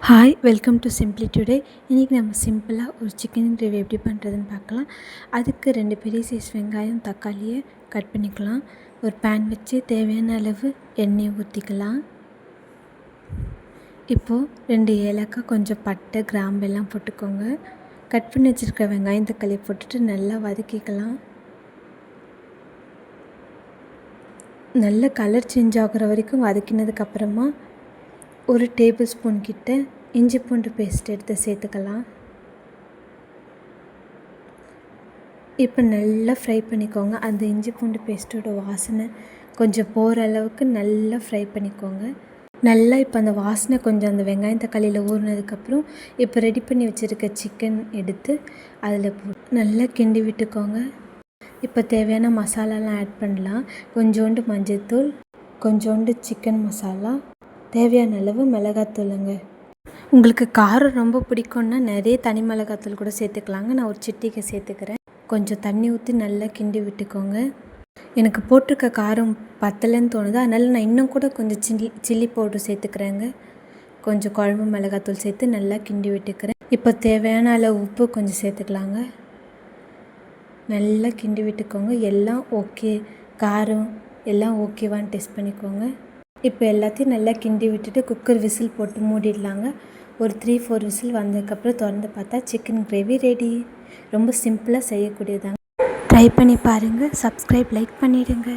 Hi welcome to simply today. இன்றைக்கி நம்ம சிம்பிளாக ஒரு சிக்கன் கிரேவி எப்படி பண்ணுறதுன்னு பார்க்கலாம். அதுக்கு 2 பெரிய சைஸ் வெங்காயம் தக்காளியை கட் பண்ணிக்கலாம். ஒரு பேன் வச்சு தேவையான அளவு எண்ணெய் ஊற்றிக்கலாம். இப்போது 2 ஏலக்காய், கொஞ்சம் பட்டை, கிராம்பு எல்லாம் போட்டுக்கோங்க. கட் பண்ணி வச்சுருக்க வெங்காயம் தக்காளியை போட்டுட்டு நல்லா வதக்கிக்கலாம். நல்ல கலர் சேஞ்ச் ஆகிற வரைக்கும் வதக்கினதுக்கப்புறமா 1 டேபிள் ஸ்பூன் கிட்ட இஞ்சி பூண்டு பேஸ்ட் எடுத்து சேர்த்துக்கலாம். இப்போ நல்லா ஃப்ரை பண்ணிக்கோங்க. அந்த இஞ்சி பூண்டு பேஸ்ட்டோட வாசனை கொஞ்சம் போகிற அளவுக்கு நல்லா ஃப்ரை பண்ணிக்கோங்க. நல்லா இப்போ அந்த வாசனை கொஞ்சம் அந்த வெங்காயம் தக்காளியில் ஊறினதுக்கப்புறம் இப்போ ரெடி பண்ணி வச்சுருக்க சிக்கன் எடுத்து அதில் நல்லா கிண்டி விட்டுக்கோங்க. இப்போ தேவையான மசாலாலாம் ஆட் பண்ணலாம். கொஞ்சோண்டு மஞ்சள்தூள், கொஞ்சோண்டு சிக்கன் மசாலா, தேவையான அளவு மிளகாத்தூளுங்க. உங்களுக்கு காரம் ரொம்ப பிடிக்கும்னா நிறைய தனி மிளகாத்தூள் கூட சேர்த்துக்கலாங்க. நான் ஒரு சிட்டிகை சேர்த்துக்கிறேன். கொஞ்சம் தண்ணி ஊற்றி நல்லா கிண்டி விட்டுக்கோங்க. எனக்கு போட்டிருக்க காரம் பத்தலைன்னு தோணுது, அதனால் நான் இன்னும் கூட கொஞ்சம் சில்லி பவுடர் சேர்த்துக்கிறேங்க. கொஞ்சம் குழம்பு மிளகாத்தூள் சேர்த்து நல்லா கிண்டி விட்டுக்கிறேன். இப்போ தேவையான அளவு உப்பு கொஞ்சம் சேர்த்துக்கலாங்க. நல்லா கிண்டி விட்டுக்கோங்க. எல்லாம் ஓகே, காரம் எல்லாம் ஓகேவான்னு டெஸ்ட் பண்ணிக்கோங்க. இப்போ எல்லாத்தையும் நல்லா கிண்டி விட்டுட்டு குக்கர் விசில் போட்டு மூடிடலாங்க. ஒரு 3-4 விசில் வந்ததுக்கப்புறம் திறந்து பார்த்தா சிக்கன் கிரேவி ரெடி. ரொம்ப சிம்பிளாக செய்யக்கூடியதாங்க. ட்ரை பண்ணி பாருங்கள். சப்ஸ்கிரைப், லைக் பண்ணிவிடுங்க.